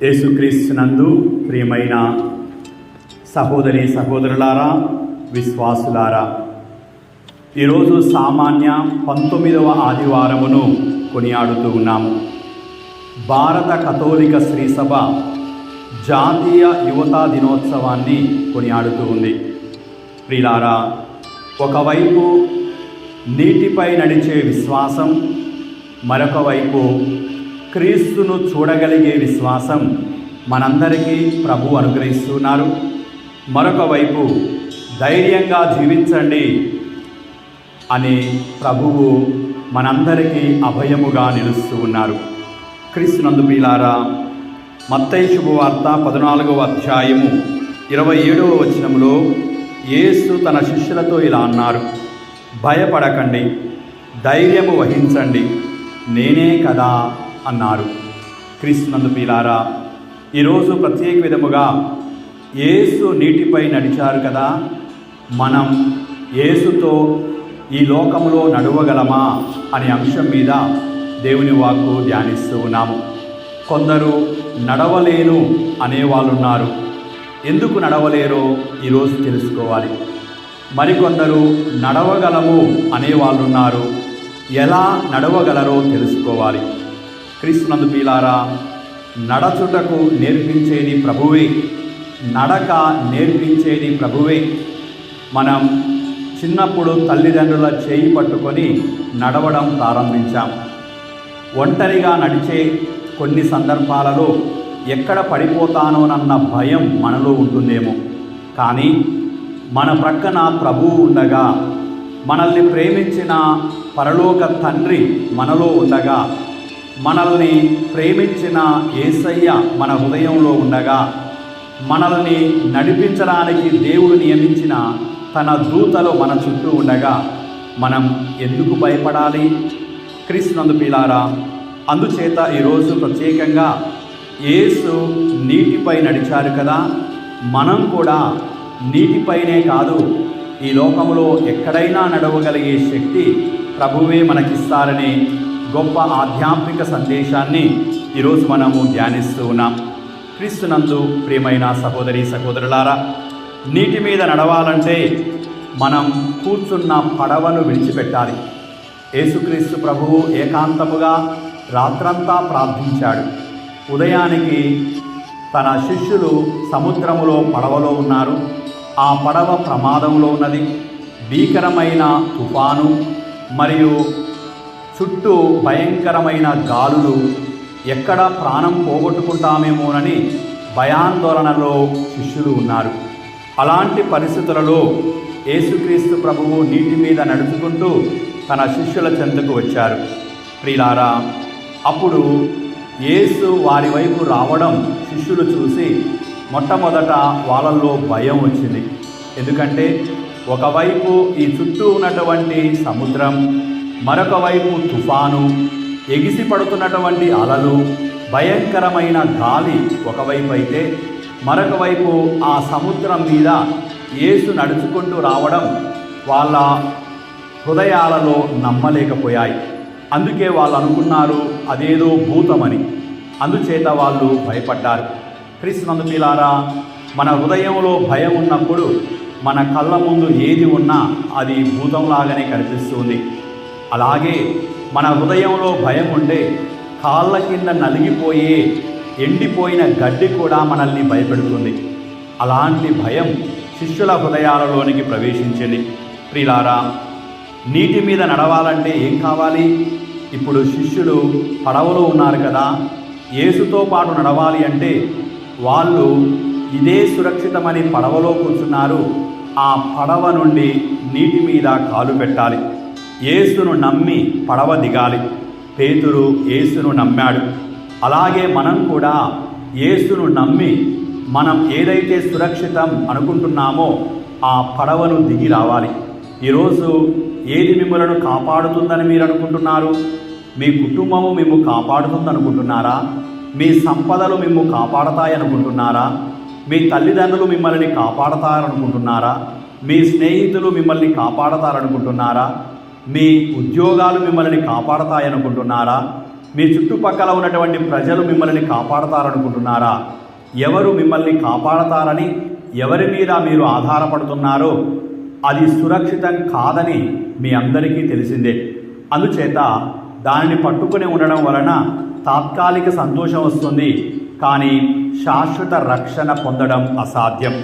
యేసుక్రీస్తునందు ప్రియమైన సహోదరి సహోదరులారా, విశ్వాసులారా, ఈరోజు సామాన్య 19వ ఆదివారమును కొనియాడుతూ ఉన్నాము. భారత కథోలిక శ్రీసభ జాతీయ యువతా దినోత్సవాన్ని కొనియాడుతూ ఉంది. ప్రియులారా, ఒకవైపు నీటిపై నడిచే విశ్వాసం, మరొక వైపు క్రీస్తును చూడగలిగే విశ్వాసం మనందరికీ ప్రభు అనుగ్రహిస్తున్నారు. మరొక వైపు ధైర్యంగా జీవించండి అని ప్రభువు మనందరికీ అభయముగా నిలుస్తూ ఉన్నారు. క్రీస్తునందు ప్రియులారా, మత్తయి శుభవార్త 14వ అధ్యాయము 27వ వచనములో యేసు తన శిష్యులతో ఇలా అన్నారు: భయపడకండి, ధైర్యము వహించండి, నేనే కదా అన్నారు. క్రీస్తునందు ప్రియులారా, ఈరోజు ప్రత్యేక విధముగా యేసు నీటిపై నడిచారు కదా, మనం యేసుతో ఈ లోకంలో నడవగలమా అనే అంశం మీద దేవుని వాక్కు ధ్యానిస్తూ ఉన్నాము. కొందరు నడవలేను అనేవాళ్ళు ఉన్నారు. ఎందుకు నడవలేరో ఈరోజు తెలుసుకోవాలి. మరికొందరు నడవగలము అనేవాళ్ళు ఉన్నారు. ఎలా నడవగలరో తెలుసుకోవాలి. క్రీస్తునందు ప్రియులారా, నడచుటకు నేర్పించేది ప్రభువే, నడక నేర్పించేది ప్రభువే. మనం చిన్నప్పుడు తల్లిదండ్రుల చేయి పట్టుకొని నడవడం ప్రారంభించాం. ఒంటరిగా నడిచే కొన్ని సందర్భాలలో ఎక్కడ పడిపోతానోనన్న భయం మనలో ఉంటుందేమో, కానీ మన ప్రక్కన ప్రభువు ఉండగా, మనల్ని ప్రేమించిన పరలోక తండ్రి మనలో ఉండగా, మనల్ని ప్రేమించిన యేసయ్య మన హృదయంలో ఉండగా, మనల్ని నడిపించడానికి దేవుడు నియమించిన తన దూతలు మన చుట్టూ ఉండగా మనం ఎందుకు భయపడాలి? క్రీస్తునందు ప్రియులారా, అందుచేత ఈరోజు ప్రత్యేకంగా యేసు నీటిపై నడిచారు కదా, మనం కూడా నీటిపైనే కాదు, ఈ లోకంలో ఎక్కడైనా నడవగలిగే శక్తి ప్రభువే మనకిస్తారనే గొప్ప ఆధ్యాత్మిక సందేశాన్ని ఈరోజు మనము ధ్యానిస్తూ ఉన్నాం. క్రీస్తునందు ప్రియమైన సహోదరి సహోదరులారా, నీటి మీద నడవాలంటే మనం కూర్చున్న పడవను విడిచిపెట్టాలి. యేసుక్రీస్తు ప్రభువు ఏకాంతముగా రాత్రంతా ప్రార్థించాడు. ఉదయానికి తన శిష్యులు సముద్రములో పడవలో ఉన్నారు. ఆ పడవ ప్రమాదంలో ఉన్నది. భీకరమైన తుఫాను మరియు చుట్టూ భయంకరమైన గాలులు, ఎక్కడ ప్రాణం పోగొట్టుకుంటామేమోనని భయాందోళనలో శిష్యులు ఉన్నారు. అలాంటి పరిస్థితులలో యేసుక్రీస్తు ప్రభువు నీటి మీద నడుచుకుంటూ తన శిష్యుల చెంతకు వచ్చారు. ప్రియులారా, అప్పుడు యేసు వారి వైపు రావడం శిష్యులు చూసి మొట్టమొదట వాళ్ళల్లో భయం వచ్చింది. ఎందుకంటే ఒకవైపు ఈ చుట్టూ ఉన్నటువంటి సముద్రం, మరొక వైపు తుఫాను, ఎగిసి పడుతున్నటువంటి అలలు, భయంకరమైన గాలి ఒకవైపు అయితే, మరొక వైపు ఆ సముద్రం మీద యేసు నడుచుకుంటూ రావడం వాళ్ళ హృదయాలలో నమ్మలేకపోయాయి. అందుకే వాళ్ళు అనుకున్నారు అదేదో భూతమని. అందుచేత వాళ్ళు భయపడ్డారు. క్రీస్తునందు ప్రియులారా, మన హృదయంలో భయం ఉన్నప్పుడు మన కళ్ళ ముందు ఏది ఉన్నా అది భూతంలాగానే కనిపిస్తుంది. అలాగే మన హృదయంలో భయం ఉంటే కాళ్ళ కింద నలిగిపోయే ఎండిపోయిన గడ్డి కూడా మనల్ని భయపెడుతుంది. అలాంటి భయం శిష్యుల హృదయాలలోనికి ప్రవేశించింది. ప్రియులారా, నీటి మీద నడవాలంటే ఏం కావాలి? ఇప్పుడు శిష్యులు పడవలో ఉన్నారు కదా, యేసుతో పాటు నడవాలి అంటే వాళ్ళు ఇదే సురక్షితమని పడవలో కూర్చున్నారు. ఆ పడవ నుండి నీటి మీద కాలు పెట్టాలి. యేసును నమ్మి పడవ దిగాలి. పేతురు యేసును నమ్మాడు. అలాగే మనం కూడా యేసును నమ్మి మనం ఏదైతే సురక్షితం అనుకుంటున్నామో ఆ పడవను దిగి రావాలి. ఈరోజు ఏది మిమ్మల్ని కాపాడుతుందని మీరు అనుకుంటున్నారు? మీ కుటుంబము మిమ్ము కాపాడుతుందనుకుంటున్నారా? మీ సంపదలు మిమ్ము కాపాడతాయనుకుంటున్నారా? మీ తల్లిదండ్రులు మిమ్మల్ని కాపాడతారనుకుంటున్నారా? మీ స్నేహితులు మిమ్మల్ని కాపాడతారనుకుంటున్నారా? మీ ఉద్యోగాలు మిమ్మల్ని కాపాడతాయనుకుంటున్నారా? మీ చుట్టుపక్కల ఉన్నటువంటి ప్రజలు మిమ్మల్ని కాపాడతారనుకుంటున్నారా? ఎవరు మిమ్మల్ని కాపాడతారని ఎవరి మీద మీరు ఆధారపడుతున్నారో అది సురక్షితం కాదని మీ అందరికీ తెలిసిందే. అందుచేత దానిని పట్టుకుని ఉండడం వలన తాత్కాలిక సంతోషం వస్తుంది, కానీ శాశ్వత రక్షణ పొందడం అసాధ్యం.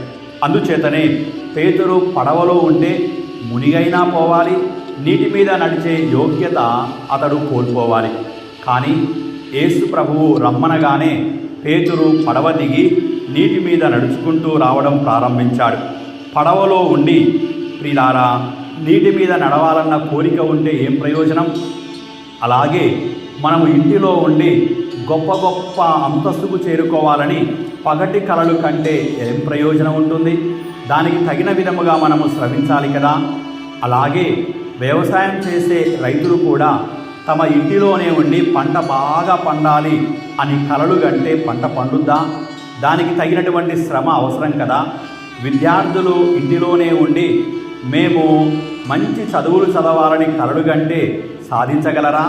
అందుచేతనే పేతురు పడవలో ఉంటే మునిగైనా పోవాలి, నీటి మీద నడిచే యోగ్యత అతడు కోల్పోవాలి. కానీ యేసు ప్రభువు రమ్మనగానే పేతురు పడవ దిగి నీటి మీద నడుచుకుంటూ రావడం ప్రారంభించాడు. పడవలో ఉండి ప్రియులారా, నీటి మీద నడవాలన్న కోరిక ఉంటే ఏం ప్రయోజనం? అలాగే మనము ఇంటిలో ఉండి గొప్ప గొప్ప అంతస్తుకు చేరుకోవాలని పగటి కలలు కంటే ఏం ప్రయోజనం ఉంటుంది? దానికి తగిన విధముగా మనము శ్రమించాలి కదా. అలాగే వ్యవసాయం చేసే రైతులు కూడా తమ ఇంటిలోనే ఉండి పంట బాగా పండాలి అని కలలు కంటే పంట పండుద్దా? దానికి తగినటువంటి శ్రమ అవసరం కదా. విద్యార్థులు ఇంటిలోనే ఉండి మేము మంచి చదువులు చదవాలని కలలు కంటే సాధించగలరా?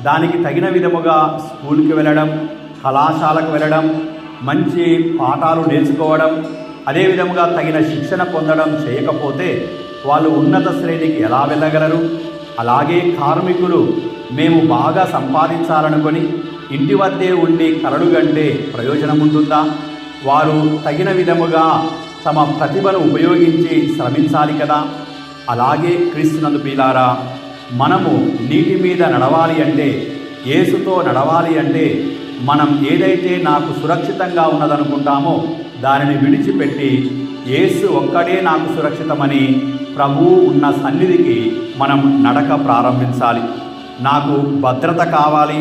దానికి తగిన విధముగా స్కూల్కి వెళ్ళడం, కళాశాలకు వెళ్ళడం, మంచి పాఠాలు నేర్చుకోవడం, అదేవిధముగా తగిన శిక్షణ పొందడం చేయకపోతే వాళ్ళు ఉన్నత శ్రేణికి ఎలా వెళ్ళగలరు? అలాగే కార్మికులు మేము బాగా సంపాదించాలనుకొని ఇంటి వద్దే ఉండి కలలు కంటే ప్రయోజనం ఉంటుందా? వారు తగిన విధముగా తమ ప్రతిభను ఉపయోగించి శ్రమించాలి కదా. అలాగే క్రీస్తునందు ప్రియులారా, మనము నీటి మీద నడవాలి అంటే, యేసుతో నడవాలి అంటే మనం ఏదైతే నాకు సురక్షితంగా ఉన్నదనుకుంటామో దానిని విడిచిపెట్టి యేసు ఒక్కడే నాకు సురక్షితమని ప్రభువు ఉన్న సన్నిధికి మనం నడక ప్రారంభించాలి. నాకు భద్రత కావాలి,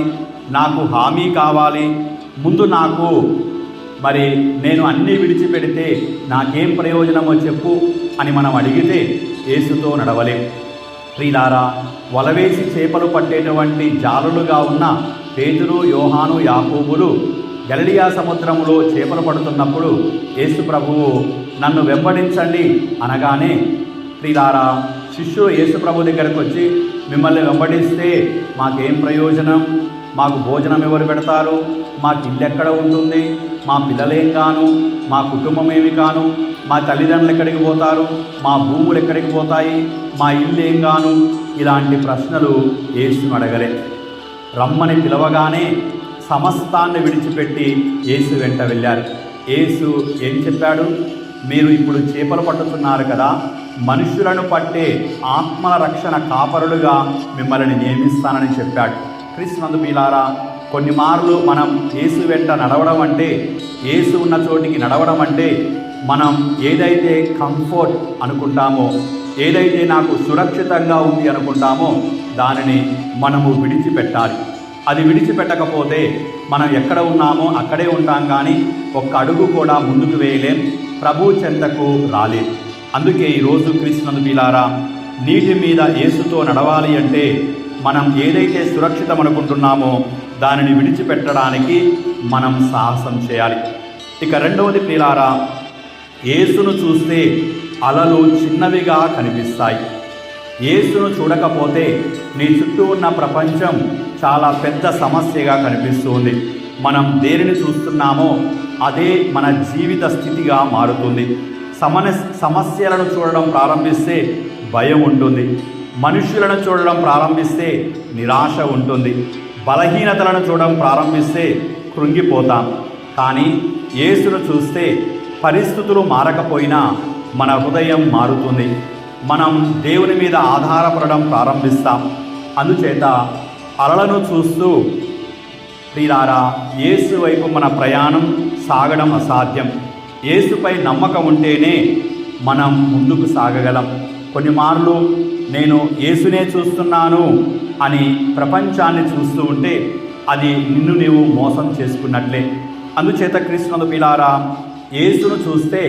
నాకు హామీ కావాలి, ముందు నాకు నేను అన్నీ విడిచిపెడితే నాకేం ప్రయోజనమో చెప్పు అని మనం అడిగితే యేసుతో నడవలేం. ప్రియులారా, వలవేసి చేపలు పట్టేటువంటి జాలులుగా ఉన్న పేతురు, యోహాను, యాకోబులు గలిలయ సముద్రంలో చేపలు పడుతున్నప్పుడు యేసు ప్రభువు నన్ను వెంబడించండి అనగానే, ప్రియులారా, శిష్యులు యేసు ప్రభు దగ్గరకు వచ్చి మిమ్మల్ని వెంబడిస్తే మాకేం ప్రయోజనం? మాకు భోజనం ఎవరు పెడతారు? మాకు ఇల్లు ఎక్కడ ఉంటుంది? మా పిల్లలేం కాను? మా కుటుంబం ఏమి కాను? మా తల్లిదండ్రులు ఎక్కడికి పోతారు? మా భూములు ఎక్కడికి పోతాయి? మా ఇల్లు ఏం కాను? ఇలాంటి ప్రశ్నలు యేసును అడగలే. రమ్మని పిలవగానే సమస్తాన్ని విడిచిపెట్టి యేసు వెంట వెళ్ళారు. యేసు ఏం చెప్పాడు? మీరు ఇప్పుడు చేపలు పట్టుతున్నారు కదా, మనుషులను పట్టే ఆత్మల రక్షణ కాపరులుగా మిమ్మల్ని నియమిస్తానని చెప్పాడు. క్రీస్తునందు ప్రియులారా, కొన్ని మార్లు మనం యేసు వెంట నడవడం అంటే, యేసు ఉన్న చోటికి నడవడం అంటే, మనం ఏదైతే కంఫర్ట్ అనుకుంటామో, ఏదైతే నాకు సురక్షితంగా ఉంది అనుకుంటామో దానిని మనము విడిచిపెట్టాలి. అది విడిచిపెట్టకపోతే మనం ఎక్కడ ఉన్నామో అక్కడే ఉంటాం, కానీ ఒక్క అడుగు కూడా ముందుకు వేయలేం, ప్రభు చెంతకు రాలేం. అందుకే ఈరోజు క్రీస్తునందు ప్రియులారా, నీటి మీద యేసుతో నడవాలి అంటే మనం ఏదైతే సురక్షితం అనుకుంటున్నామో దానిని విడిచిపెట్టడానికి మనం సాహసం చేయాలి. ఇక రెండవది ప్రియులారా, యేసును చూస్తే అలలు చిన్నవిగా కనిపిస్తాయి. యేసును చూడకపోతే నీ చుట్టూ ఉన్న ప్రపంచం చాలా పెద్ద సమస్యగా కనిపిస్తుంది. మనం దేనిని చూస్తున్నామో అదే మన జీవిత స్థితిగా మారుతుంది. సమస్యలను చూడడం ప్రారంభిస్తే భయం ఉంటుంది, మనుషులను చూడడం ప్రారంభిస్తే నిరాశ ఉంటుంది, బలహీనతలను చూడడం ప్రారంభిస్తే కృంగిపోతాం. కానీ యేసును చూస్తే పరిస్థితులు మారకపోయినా మన హృదయం మారుతుంది. మనం దేవుని మీద ఆధారపడడం ప్రారంభిస్తాం. అందుచేత అలలను చూస్తూ ప్రియులారా, యేసు వైపు మన ప్రయాణం సాగడం అసాధ్యం. యేసుపై నమ్మకం ఉంటేనే మనం ముందుకు సాగగలం. కొన్ని మార్లు నేను యేసునే చూస్తున్నాను అని ప్రపంచాన్ని చూస్తూ ఉంటే అది నిన్ను నీవు మోసం చేసుకున్నట్లే. అందుచేత క్రీస్తునందు ప్రియులారా, యేసును చూస్తే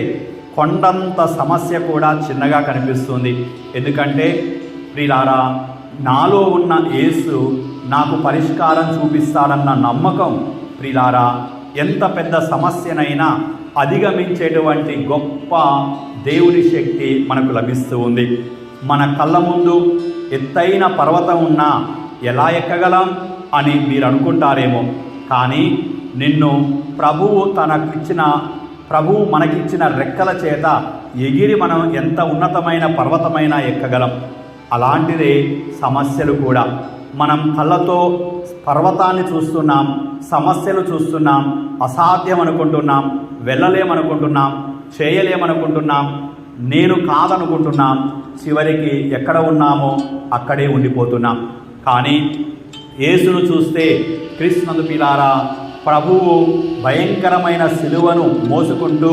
కొండంత సమస్య కూడా చిన్నగా కనిపిస్తుంది. ఎందుకంటే ప్రియులారా, నాలో ఉన్న యేసు నాకు పరిష్కారం చూపిస్తాడన్న నమ్మకం ప్రియులారా, ఎంత పెద్ద సమస్యనైనా అధిగమించేటువంటి గొప్ప దేవుని శక్తి మనకు లభిస్తూ ఉంది. మన కళ్ళ ముందు ఎత్తైన పర్వతం ఉన్నా ఎలా ఎక్కగలం? అని మీరు అనుకుంటారేమో. కానీ నిన్ను ప్రభువు మనకిచ్చిన రెక్కల చేత ఎగిరి మనం ఎంత ఉన్నతమైన పర్వతమైనా ఎక్కగలం. అలాంటిదే సమస్యలు కూడా. మనం కళ్ళతో పర్వతాన్ని చూస్తున్నాం, సమస్యలు చూస్తున్నాం, అసాధ్యం అనుకుంటున్నాం, వెళ్ళలేమనుకుంటున్నాం, చేయలేమనుకుంటున్నాం, నేను కాదనుకుంటున్నాం. చివరికి ఎక్కడ ఉన్నామో అక్కడే ఉండిపోతున్నాం. కానీ యేసును చూస్తే క్రీస్తునందు పిల్లారా, ప్రభువు భయంకరమైన సిలువను మోసుకుంటూ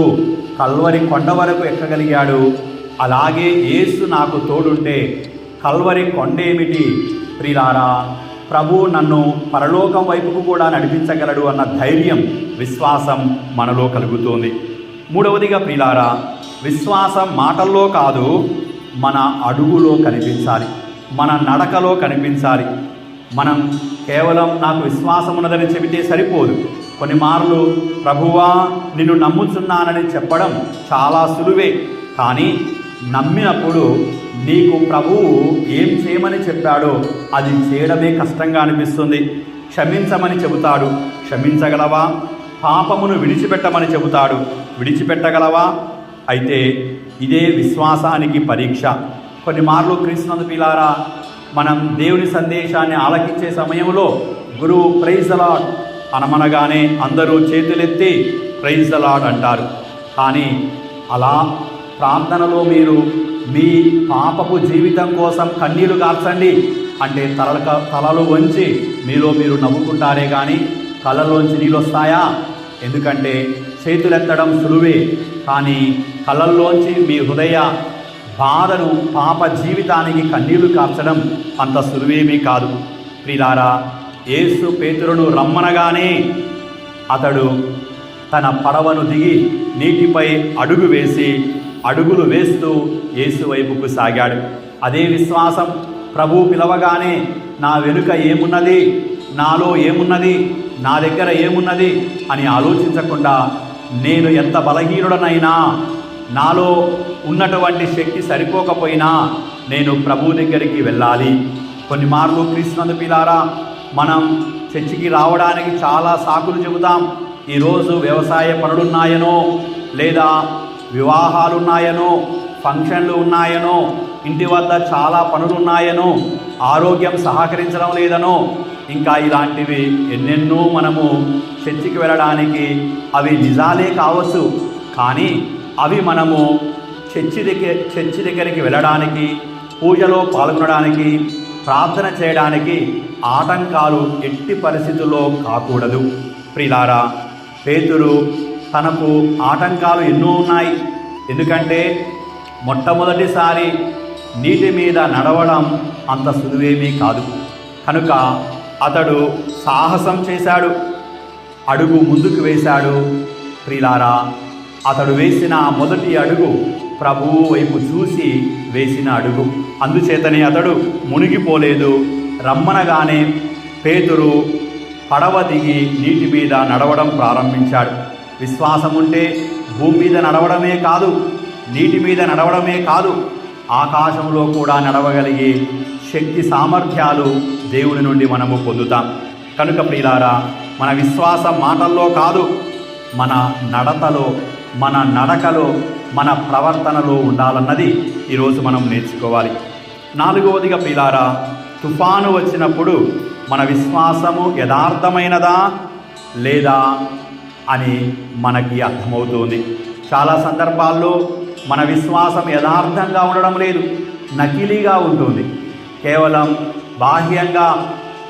కల్వరి కొండ వరకు ఎక్కగలిగాడు. అలాగే యేసు నాకు తోడుంటే కల్వరి కొండేమిటి ప్రియులారా, ప్రభువు నన్ను పరలోకం వైపుకు కూడా నడిపించగలడు అన్న ధైర్యం, విశ్వాసం మనలో కలుగుతోంది. మూడవదిగా ప్రియులారా, విశ్వాసం మాటల్లో కాదు, మన అడుగులో కనిపించాలి, మన నడకలో కనిపించాలి. మనం కేవలం నాకు విశ్వాసం ఉన్నదని చెబితే సరిపోదు. కొన్ని మార్లు ప్రభువా నిన్ను నమ్ముచున్నానని చెప్పడం చాలా సులువే. కానీ నమ్మినప్పుడు నీకు ప్రభువు ఏం చేయమని చెప్పాడో అది చేయడమే కష్టంగా అనిపిస్తుంది. క్షమించమని చెబుతాడు, క్షమించగలవా? పాపమును విడిచిపెట్టమని చెబుతాడు, విడిచిపెట్టగలవా? అయితే ఇదే విశ్వాసానికి పరీక్ష. కొన్ని మార్లు క్రీస్తునందు పిల్లారా, మనం దేవుని సందేశాన్ని ఆలకించే సమయంలో గురువు ప్రైజ్ ద లార్డ్ అనమనగానే అందరూ చేతులెత్తి ప్రైజ్ ద లార్డ్ అంటారు. కానీ అలా ప్రార్థనలో మీరు మీ పాపపు జీవితం కోసం కన్నీళ్లు కార్చండి అంటే తలలు వంచి మీరు నవ్వుకుంటారే కానీ కళ్ళలోంచి నీళ్ళు వస్తాయా? ఎందుకంటే చేతులెత్తడం సులువే, కానీ కళ్ళల్లోంచి మీ హృదయ బాధను, పాప జీవితానికి కన్నీళ్లు కార్చడం అంత సులువేమీ కాదు. ప్రియులారా, యేసు పేతురును రమ్మనగానే అతడు తన పడవను దిగి నీటిపై అడుగులు వేస్తూ యేసు వైపుకు సాగాడు. అదే విశ్వాసం. ప్రభువు పిలవగానే నా వెనుక ఏమున్నది, నాలో ఏమున్నది, నా దగ్గర ఏమున్నది అని ఆలోచించకుండా నేను ఎంత బలహీనుడనైనా, నాలో ఉన్నటువంటి శక్తి సరిపోకపోయినా నేను ప్రభు దగ్గరికి వెళ్ళాలి. కొన్ని మార్లు క్రీస్తునందు పిల్లారా, మనం చర్చికి రావడానికి చాలా సాకులు చెబుతాం. ఈరోజు వ్యవసాయ పనులున్నాయనో, లేదా వివాహాలున్నాయనో, ఫంక్షన్లు ఉన్నాయనో, ఇంటి వద్ద చాలా పనులున్నాయనో, ఆరోగ్యం సహకరించడం లేదనో, ఇంకా ఇలాంటివి ఎన్నెన్నో మనము చర్చికి వెళ్ళడానికి అవి నిజాలే కావచ్చు. కానీ అవి మనము చర్చి దగ్గరికి వెళ్ళడానికి, పూజలో పాల్గొనడానికి, ప్రార్థన చేయడానికి ఆటంకాలు ఎట్టి పరిస్థితుల్లో కాకూడదు. ప్రియులారా, పేతురు తనకు ఆటంకాలు ఎన్నో ఉన్నాయి. ఎందుకంటే మొట్టమొదటిసారి నీటి మీద నడవడం అంత సులువేమీ కాదు. కనుక అతడు సాహసం చేశాడు, అడుగు ముందుకు వేశాడు. ప్రియులారా, అతడు వేసిన మొదటి అడుగు ప్రభువు వైపు చూసి వేసిన అడుగు. అందుచేతనే అతడు మునిగిపోలేదు. రమ్మనగానే పేతురు పడవ దిగి నీటి మీద నడవడం ప్రారంభించాడు. విశ్వాసం ఉంటే భూమి మీద నడవడమే కాదు, నీటి మీద నడవడమే కాదు, ఆకాశంలో కూడా నడవగలిగే శక్తి సామర్థ్యాలు దేవుని నుండి మనము పొందుతాం. కనుక ప్రియులారా, మన విశ్వాసం మాటల్లో కాదు, మన నడతలో, మన నడకలో, మన ప్రవర్తనలో ఉండాలన్నది ఈరోజు మనం నేర్చుకోవాలి. నాలుగవదిగా ప్రియులారా, తుఫాను వచ్చినప్పుడు మన విశ్వాసము యథార్థమైనదా లేదా అని మనకి అర్థమవుతుంది. చాలా సందర్భాల్లో మన విశ్వాసం యథార్థంగా ఉండడం లేదు, నకిలీగా ఉంటుంది. కేవలం బాహ్యంగా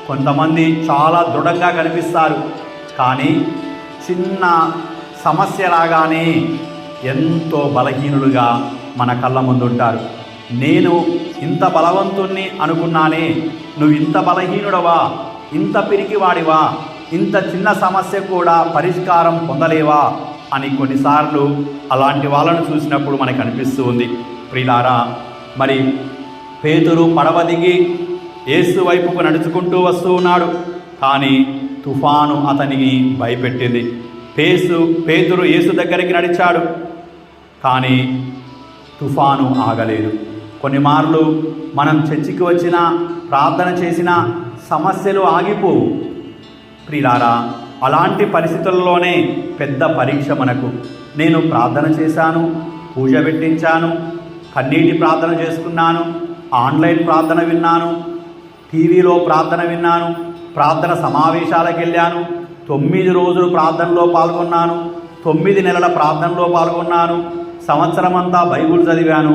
కొంతమంది చాలా దృఢంగా కనిపిస్తారు, కానీ చిన్న సమస్యలాగానే ఎంతో బలహీనులుగా మన కళ్ళ ముందుంటారు. నేను ఇంత బలవంతుణ్ణి అనుకున్నానే, నువ్వు ఇంత బలహీనుడవా, ఇంత పిరికివాడివా, ఇంత చిన్న సమస్య కూడా పరిష్కారం పొందలేవా అని కొన్నిసార్లు అలాంటి వాళ్ళను చూసినప్పుడు మనకు అనిపిస్తూ ఉంది. ప్రియులారా, మరి పేతురు పడవ దిగి యేసు వైపుకు నడుచుకుంటూ వస్తూ ఉన్నాడు, కానీ తుఫాను అతనికి భయపెట్టింది. పేతురు యేసు దగ్గరికి నడిచాడు, కానీ తుఫాను ఆగలేదు. కొన్ని మార్లు మనం చర్చికి వచ్చినా, ప్రార్థన చేసినా, సమస్యలు ఆగిపోవు. ప్రియులారా, అలాంటి పరిస్థితుల్లోనే పెద్ద పరీక్ష మనకు. నేను ప్రార్థన చేశాను, పూజ పెట్టించాను, కన్నీటి ప్రార్థన చేసుకున్నాను, ఆన్లైన్ ప్రార్థన విన్నాను, టీవీలో ప్రార్థన విన్నాను, ప్రార్థన సమావేశాలకు వెళ్ళాను, 9 రోజులు ప్రార్థనలో పాల్గొన్నాను, 9 నెలల ప్రార్థనలో పాల్గొన్నాను, సంవత్సరం అంతా బైబిల్ చదివాను.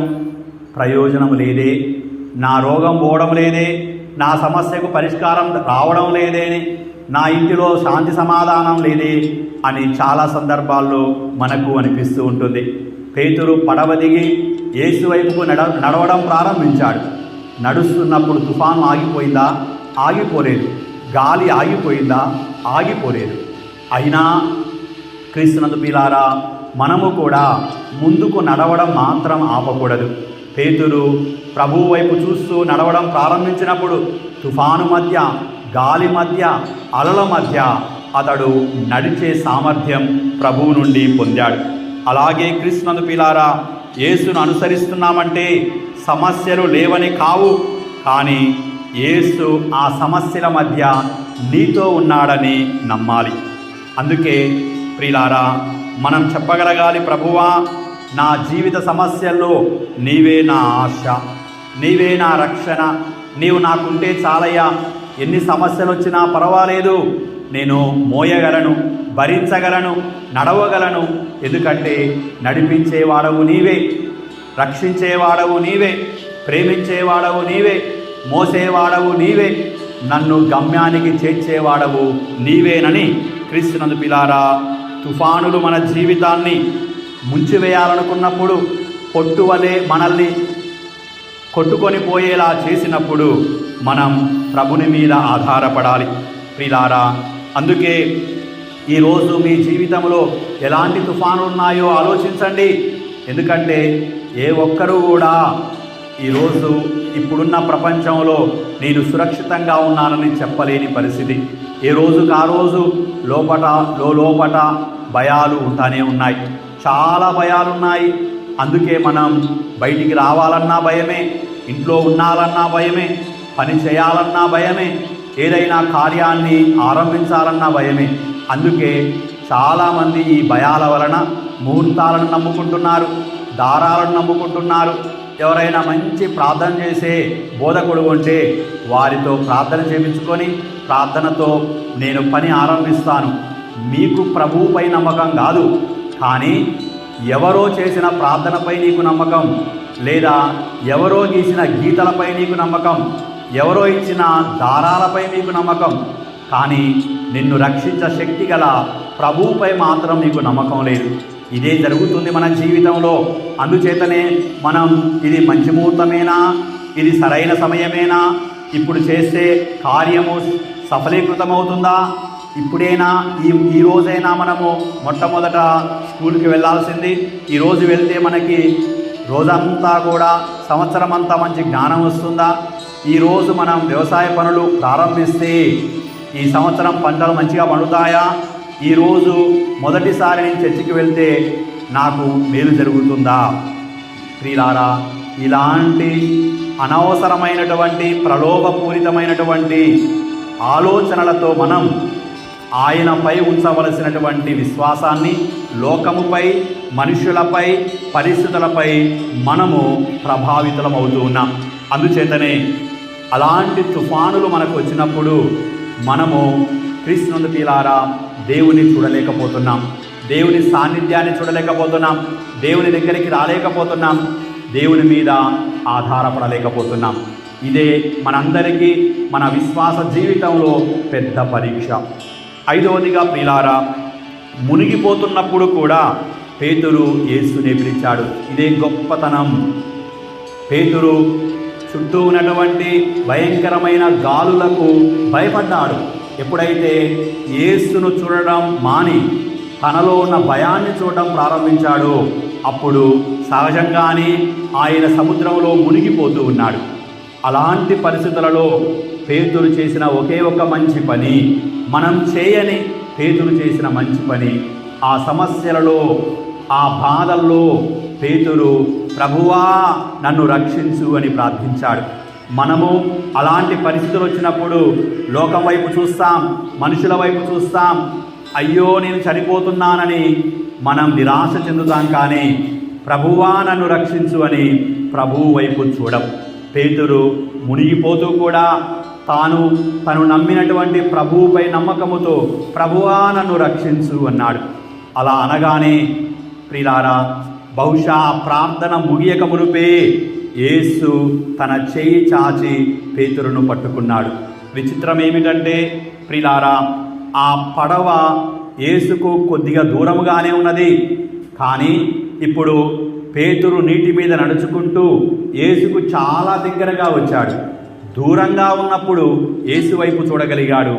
ప్రయోజనం లేదే, నా రోగం పోవడం లేదే, నా సమస్యకు పరిష్కారం రావడం లేదే, నా ఇంటిలో శాంతి సమాధానం లేదే అని చాలా సందర్భాల్లో మనకు అనిపిస్తూ ఉంటుంది. పేతురు పడవ దిగి యేసు వైపుకు నడవడం ప్రారంభించాడు. నడుస్తున్నప్పుడు తుఫాను ఆగిపోయిందా? ఆగిపోలేదు. గాలి ఆగిపోయిందా? ఆగిపోలేదు. అయినా క్రీస్తునందు ప్రియులారా, మనము కూడా ముందుకు నడవడం మాత్రం ఆపకూడదు. పేతురు ప్రభువు వైపు చూస్తూ నడవడం ప్రారంభించినప్పుడు తుఫాను మధ్య, గాలి మధ్య, అలల మధ్య అతడు నడిచే సామర్థ్యం ప్రభువు నుండి పొందాడు. అలాగే క్రీస్తునందు ప్రియులారా, యేసును అనుసరిస్తున్నామంటే సమస్యలు లేవని కావు, కానీ యేసు ఆ సమస్యల మధ్య నీతో ఉన్నాడని నమ్మాలి. అందుకే ప్రియులారా, మనం చెప్పగలగాలి, ప్రభువా, నా జీవిత సమస్యల్లో నీవే నా ఆశ, నీవే నా రక్షణ, నీవు నాకుంటే చాలయ్యా. ఎన్ని సమస్యలు వచ్చినా పర్వాలేదు, నేను మోయగలను, భరించగలను, నడవగలను. ఎందుకంటే నడిపించేవాడవు నీవే, రక్షించేవాడవు నీవే, ప్రేమించేవాడవు నీవే, మోసేవాడవు నీవే, నన్ను గమ్యానికి చేర్చేవాడవు నీవేనని క్రీస్తునందు ప్రియులారా, తుఫానులు మన జీవితాన్ని ముంచివేయాలనుకున్నప్పుడు, పొట్టువలే మనల్ని కొట్టుకొని పోయేలా చేసినప్పుడు మనం ప్రభుని మీద ఆధారపడాలి. ప్రియులారా, అందుకే ఈరోజు మీ జీవితంలో ఎలాంటి తుఫానులు ఉన్నాయో ఆలోచించండి. ఎందుకంటే ఏ ఒక్కరూ కూడా ఈరోజు ఇప్పుడున్న ప్రపంచంలో నేను సురక్షితంగా ఉన్నానని చెప్పలేని పరిస్థితి. ఏ రోజుకు ఆ రోజు లోపట భయాలు ఉంటానే ఉన్నాయి, చాలా భయాలున్నాయి. అందుకే మనం బయటికి రావాలన్నా భయమే, ఇంట్లో ఉండాలన్నా భయమే, పని చేయాలన్నా భయమే, ఏదైనా కార్యాన్ని ఆరంభించాలన్నా భయమే. అందుకే చాలామంది ఈ భయాల వలన ముహూర్తాలను నమ్ముకుంటున్నారు, దారాలను నమ్ముకుంటున్నారు. ఎవరైనా మంచి ప్రార్థన చేసే బోధకుడు ఉంటే వారితో ప్రార్థన చేయించుకొని, ప్రార్థనతో నేను పని ఆరంభిస్తాను. మీకు ప్రభువుపై నమ్మకం కాదు, కానీ ఎవరో చేసిన ప్రార్థనపై నీకు నమ్మకం, లేదా ఎవరో గీసిన గీతలపై నీకు నమ్మకం, ఎవరో ఇచ్చిన దారాలపై నీకు నమ్మకం, కానీ నిన్ను రక్షించ శక్తి గల ప్రభువుపై మాత్రం నీకు నమ్మకం లేదు. ఇదే జరుగుతుంది మన జీవితంలో. అందుచేతనే మనం ఇది మంచి ముహూర్తమేనా, ఇది సరైన సమయమేనా, ఇప్పుడు చేసే కార్యము సఫలీకృతమవుతుందా, ఇప్పుడైనా ఈ రోజైనా మనము మొట్టమొదట స్కూల్కి వెళ్ళాల్సింది. ఈరోజు వెళ్తే మనకి రోజంతా కూడా, సంవత్సరం అంతా మంచి జ్ఞానం వస్తుందా? ఈరోజు మనం వ్యవసాయ పనులు ప్రారంభిస్తే ఈ సంవత్సరం పంటలు మంచిగా పండుతాయా? ఈరోజు మొదటిసారి నేను చర్చికి వెళ్తే నాకు మేలు జరుగుతుందా? ప్రియులారా, ఇలాంటి అనవసరమైనటువంటి ప్రలోభపూరితమైనటువంటి ఆలోచనలతో మనం ఆయనపై ఉంచవలసినటువంటి విశ్వాసాన్ని లోకముపై, మనుషులపై, పరిస్థితులపై మనము ప్రభావితులమవుతూ ఉన్నాం. అందుచేతనే అలాంటి తుఫానులు మనకు వచ్చినప్పుడు మనము క్రీస్తునందు ప్రియులారా దేవుని చూడలేకపోతున్నాం, దేవుని సాన్నిధ్యాన్ని చూడలేకపోతున్నాం, దేవుని దగ్గరికి రాలేకపోతున్నాం, దేవుని మీద ఆధారపడలేకపోతున్నాం. ఇదే మనందరికీ మన విశ్వాస జీవితంలో పెద్ద పరీక్ష. 5వదిగా ప్రియులారా, మునిగిపోతున్నప్పుడు కూడా పేతురు యేసునే పిలిచాడు. ఇదే గొప్పతనం. పేతురు చుట్టూ ఉన్నటువంటి భయంకరమైన గాలులకు భయపడ్డాడు. ఎప్పుడైతే యేసును చూడడం మాని తనలో ఉన్న భయాన్ని చూడడం ప్రారంభించాడో అప్పుడు సహజంగానే ఆయన సముద్రంలో మునిగిపోతూ ఉన్నాడు. అలాంటి పరిస్థితులలో పేతురు చేసిన ఒకే ఒక మంచి పని, మనం చేయని పేతురు చేసిన మంచి పని, ఆ సమస్యలలో, ఆ బాధల్లో పేతురు ప్రభువా నన్ను రక్షించు అని ప్రార్థించాడు. మనము అలాంటి పరిస్థితులు వచ్చినప్పుడు లోకం వైపు చూస్తాం, మనుషుల వైపు చూస్తాం, అయ్యో నేను చనిపోతున్నానని మనం నిరాశ చెందుతాం. కానీ ప్రభువా నన్ను రక్షించు అని ప్రభువు వైపు చూడం. పేతురు మునిగిపోతూ కూడా తను నమ్మినటువంటి ప్రభువుపై నమ్మకముతో ప్రభువా నన్ను రక్షించు అన్నాడు. అలా అనగానే ప్రియులారా, బహుశా ప్రార్థన ముగియక మునుపే యేసు తన చేయి చాచి పేతురును పట్టుకున్నాడు. విచిత్రం ఏమిటంటే ప్రియులారా, ఆ పడవ యేసుకు కొద్దిగా దూరముగానే ఉన్నది. కానీ ఇప్పుడు పేతురు నీటి మీద నడుచుకుంటూ యేసుకు చాలా దగ్గరగా వచ్చాడు. దూరంగా ఉన్నప్పుడు యేసు వైపు చూడగలిగాడు,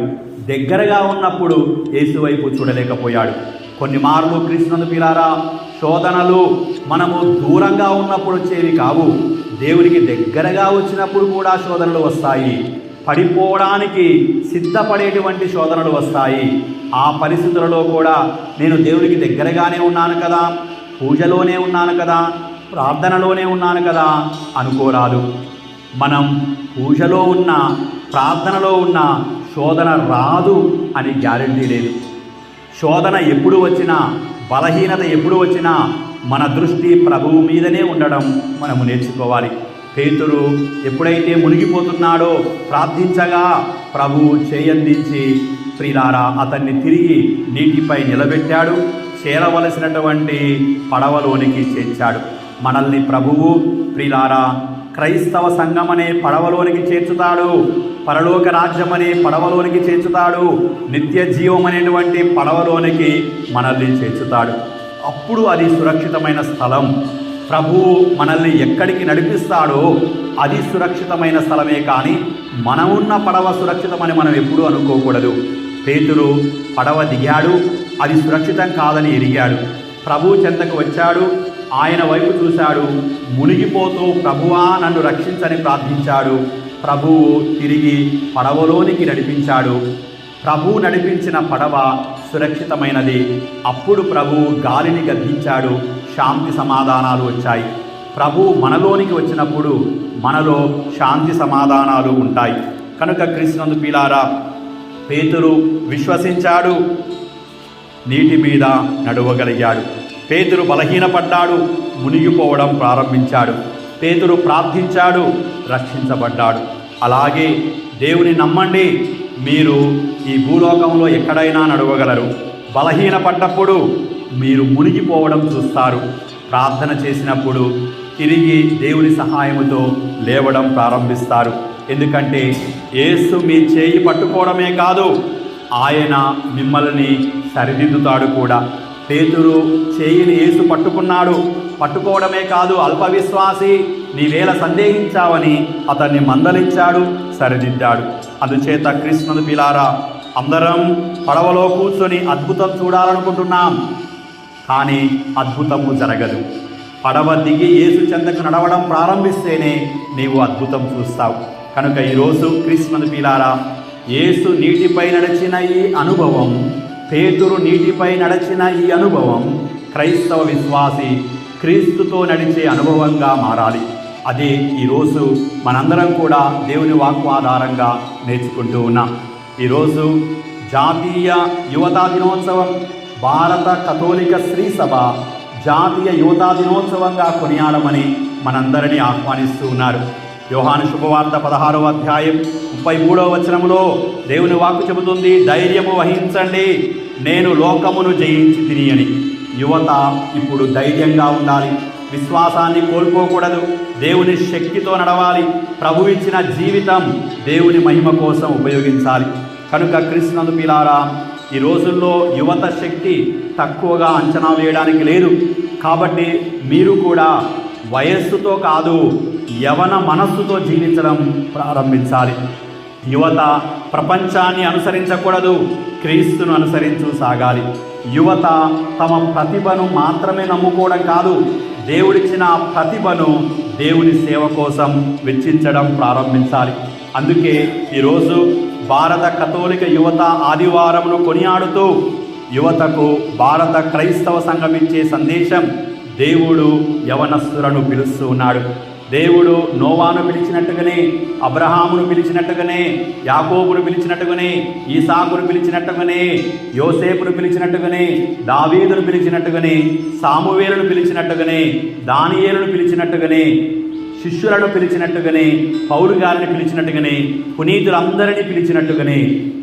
దగ్గరగా ఉన్నప్పుడు యేసు వైపు చూడలేకపోయాడు. కొన్ని మార్లు క్రీస్తునందు ప్రియులారా, శోధనలు మనము దూరంగా ఉన్నప్పుడు వచ్చేవి కావు, దేవునికి దగ్గరగా వచ్చినప్పుడు కూడా శోధనలు వస్తాయి. పడిపోవడానికి సిద్ధపడేటువంటి శోధనలు వస్తాయి. ఆ పరిస్థితులలో కూడా నేను దేవునికి దగ్గరగానే ఉన్నాను కదా, పూజలోనే ఉన్నాను కదా, ప్రార్థనలోనే ఉన్నాను కదా అనుకోరాదు. మనం పూజలో ఉన్న, ప్రార్థనలో ఉన్న శోధన రాదు అని గ్యారెంటీ లేదు. శోధన ఎప్పుడు వచ్చినా, బలహీనత ఎప్పుడు వచ్చినా మన దృష్టి ప్రభువు మీదనే ఉండడం మనము నేర్చుకోవాలి. పేతురు ఎప్పుడైతే మునిగిపోతున్నాడో ప్రార్థించగా ప్రభువు చేయందించి ప్రియులారా అతన్ని తిరిగి నీటిపై నిలబెట్టాడు, చేరవలసినటువంటి పడవలోనికి చేర్చాడు. మనల్ని ప్రభువు ప్రియులారా క్రైస్తవ సంఘం అనే పడవలోనికి చేర్చుతాడు, పరలోక రాజ్యం అనే పడవలోనికి చేర్చుతాడు, నిత్య జీవం అనేటువంటి పడవలోనికి మనల్ని చేర్చుతాడు. అప్పుడు అది సురక్షితమైన స్థలం. ప్రభువు మనల్ని ఎక్కడికి నడిపిస్తాడో అది సురక్షితమైన స్థలమే, కానీ మనమున్న పడవ సురక్షితమని మనం ఎప్పుడూ అనుకోకూడదు. పేతురు పడవ దిగాడు, అది సురక్షితం కాదని ఎరిగాడు. ప్రభువు చెంతకు వచ్చాడు, ఆయన వైపు చూశాడు, మునిగిపోతూ ప్రభువా నన్ను రక్షించని ప్రార్థించాడు. ప్రభువు తిరిగి పడవలోనికి నడిపించాడు. ప్రభువు నడిపించిన పడవ సురక్షితమైనది. అప్పుడు ప్రభువు గాలిని గద్దించాడు, శాంతి సమాధానాలు వచ్చాయి. ప్రభువు మనలోనికి వచ్చినప్పుడు మనలో శాంతి సమాధానాలు ఉంటాయి. కనుక క్రీస్తునందు ప్రియులారా, పేతురు విశ్వసించాడు, నీటి మీద నడవగలిగాడు. పేతురు బలహీనపడ్డాడు, మునిగిపోవడం ప్రారంభించాడు. పేతురు ప్రార్థించాడు, రక్షించబడ్డాడు. అలాగే దేవుని నమ్మండి, మీరు ఈ భూలోకంలో ఎక్కడైనా నడవగలరు. బలహీనపడ్డప్పుడు మీరు మునిగిపోవడం చూస్తారు. ప్రార్థన చేసినప్పుడు తిరిగి దేవుని సహాయముతో లేవడం ప్రారంభిస్తారు. ఎందుకంటే యేసు మీ చేయి పట్టుకోవడమే కాదు, ఆయన మిమ్మల్ని సరిదిద్దుతాడు కూడా. పేతురు చేయిని యేసు పట్టుకున్నాడు. పట్టుకోవడమే కాదు, అల్ప విశ్వాసి నీవేళ సందేహించావని అతన్ని మందలించాడు, సరిదిద్దాడు. అందుచేత క్రీస్తునందు ప్రియులారా, అందరం పడవలో కూర్చొని అద్భుతం చూడాలనుకుంటున్నాం, కానీ అద్భుతము జరగదు. పడవ దిగి యేసు చెంతకు నడవడం ప్రారంభిస్తేనే నీవు అద్భుతం చూస్తావు. కనుక ఈరోజు క్రీస్తునందు ప్రియులారా, యేసు నీటిపై నడిచిన ఈ అనుభవం, పేతురు నీటిపై నడిచిన ఈ అనుభవం క్రైస్తవ విశ్వాసి క్రీస్తుతో నడిచే అనుభవంగా మారాలి. అదే ఈరోజు మనందరం కూడా దేవుని వాక్కు ఆధారంగా నేర్చుకుంటూ ఉన్నాం. ఈరోజు జాతీయ యువతా దినోత్సవం, భారత కథోలిక శ్రీ సభ జాతీయ యువతా దినోత్సవంగా కొనియాడమని మనందరినీ ఆహ్వానిస్తూ ఉన్నారు. యోహాను శుభవార్త 16వ అధ్యాయం 33వ వచనంలో దేవుని వాక్కు చెబుతుంది, ధైర్యము వహించండి, నేను లోకమును జయించి తిని అని. యువత ఇప్పుడు ధైర్యంగా ఉండాలి, విశ్వాసాన్ని కోల్పోకూడదు, దేవుని శక్తితో నడవాలి, ప్రభు ఇచ్చిన జీవితం దేవుని మహిమ కోసం ఉపయోగించాలి. కనుక క్రీస్తునందు ప్రియులారా, ఈ రోజుల్లో యువత శక్తి తక్కువగా అంచనా వేయడానికి లేదు. కాబట్టి మీరు కూడా వయస్సుతో కాదు, యవన మనస్సుతో జీవించడం ప్రారంభించాలి. యువత ప్రపంచాన్ని అనుసరించకూడదు, క్రీస్తును అనుసరించు సాగాలి. యువత తమ ప్రతిభను మాత్రమే నమ్ముకోవడం కాదు, దేవుడిచ్చిన ప్రతిభను దేవుని సేవ కోసం వెచ్చించడం ప్రారంభించాలి. అందుకే ఈరోజు భారత కథోలిక యువత ఆదివారమును కొనియాడుతూ యువతకు భారత క్రైస్తవ సంఘం ఇచ్చే సందేశం, దేవుడు యవనస్తులను పిలుస్తూ ఉన్నాడు. దేవుడు నోవాను పిలిచినట్టుగానే, అబ్రహామును పిలిచినట్టుగానే, యాకోబును పిలిచినట్టుగానే, ఈసాకును పిలిచినట్టుగానే, యోసేపును పిలిచినట్టుగానే, దావీదును పిలిచినట్టుగానే, సామువేలును పిలిచినట్టుగానే, దానియేలును పిలిచినట్టుగానే, శిష్యులను పిలిచినట్టుగానే, పౌలు గారిని పిలిచినట్టుగానే, పునీతులందరినీ పిలిచినట్టుగానే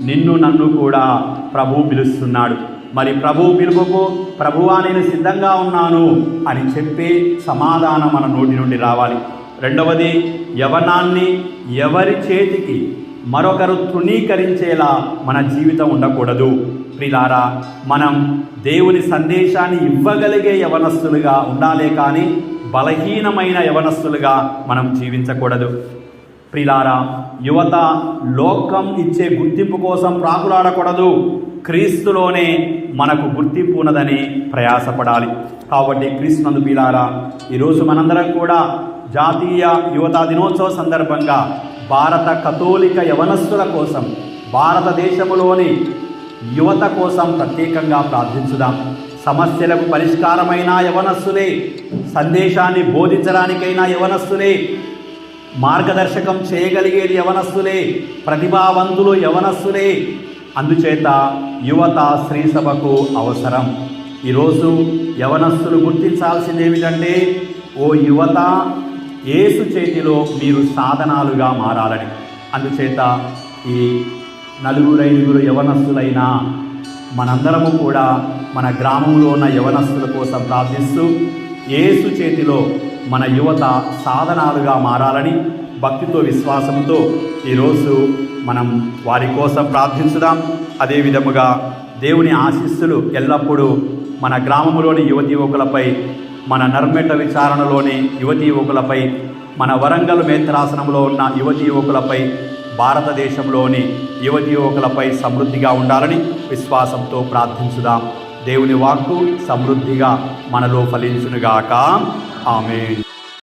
నిన్ను నన్ను కూడా ప్రభువు పిలుస్తున్నాడు. మరి ప్రభువు పిలుపుకు ప్రభువా నేను సిద్ధంగా ఉన్నాను అని చెప్పే సమాధానం మన నోటి నుండి రావాలి. రెండవది, యవనాన్ని ఎవరి చేతికి మరొకరు తృణీకరించేలా మన జీవితం ఉండకూడదు. ప్రియులారా, మనం దేవుని సందేశాన్ని ఇవ్వగలిగే యవనస్తులుగా ఉండాలే కానీ బలహీనమైన యవనస్తులుగా మనం జీవించకూడదు. ప్రియులారా, యువత లోకం ఇచ్చే గుర్తింపు కోసం ప్రాకులాడకూడదు. క్రీస్తులోనే మనకు గుర్తింపు ఉన్నదని ప్రయాసపడాలి. కాబట్టి క్రీస్తునందు ప్రియులారా, ఈరోజు మనందరం కూడా జాతీయ యువతా దినోత్సవ సందర్భంగా భారత కథోలిక యవనస్తుల కోసం, భారతదేశంలోని యువత కోసం ప్రత్యేకంగా ప్రార్థించుదాం. సమస్యలకు పరిష్కారమైన యవనస్తులే, సందేశాన్ని బోధించడానికైనా యవనస్తులే, మార్గదర్శకం చేయగలిగేది యవనస్తులే, ప్రతిభావంతులు యవనస్తులే. అందుచేత యువత శ్రీ సభకు అవసరం. ఈరోజు యవనస్తులు గుర్తించాల్సింది ఏమిటంటే, ఓ యువత, యేసు చేతిలో మీరు సాధనాలుగా మారాలని. అందుచేత ఈ 4-5 యవనస్తులైన మనందరము కూడా మన గ్రామంలో ఉన్న యవనస్తుల కోసం ప్రార్థిస్తూ యేసు చేతిలో మన యువత సాధనాలుగా మారాలని భక్తితో, విశ్వాసంతో ఈరోజు మనం వారి కోసం ప్రార్థించుదాం. అదేవిధముగా దేవుని ఆశీస్సులు ఎల్లప్పుడూ మన గ్రామంలోని యువతి యువకులపై, మన నర్మెట విచారణలోని యువతి యువకులపై, మన వరంగల్ మేత్రాసనంలో ఉన్న యువతి యువకులపై, భారతదేశంలోని యువతి యువకులపై సమృద్ధిగా ఉండాలని విశ్వాసంతో ప్రార్థించుదాం. దేవుని వాక్కు సమృద్ధిగా మనలో ఫలించునుగాక. ఆమేన్.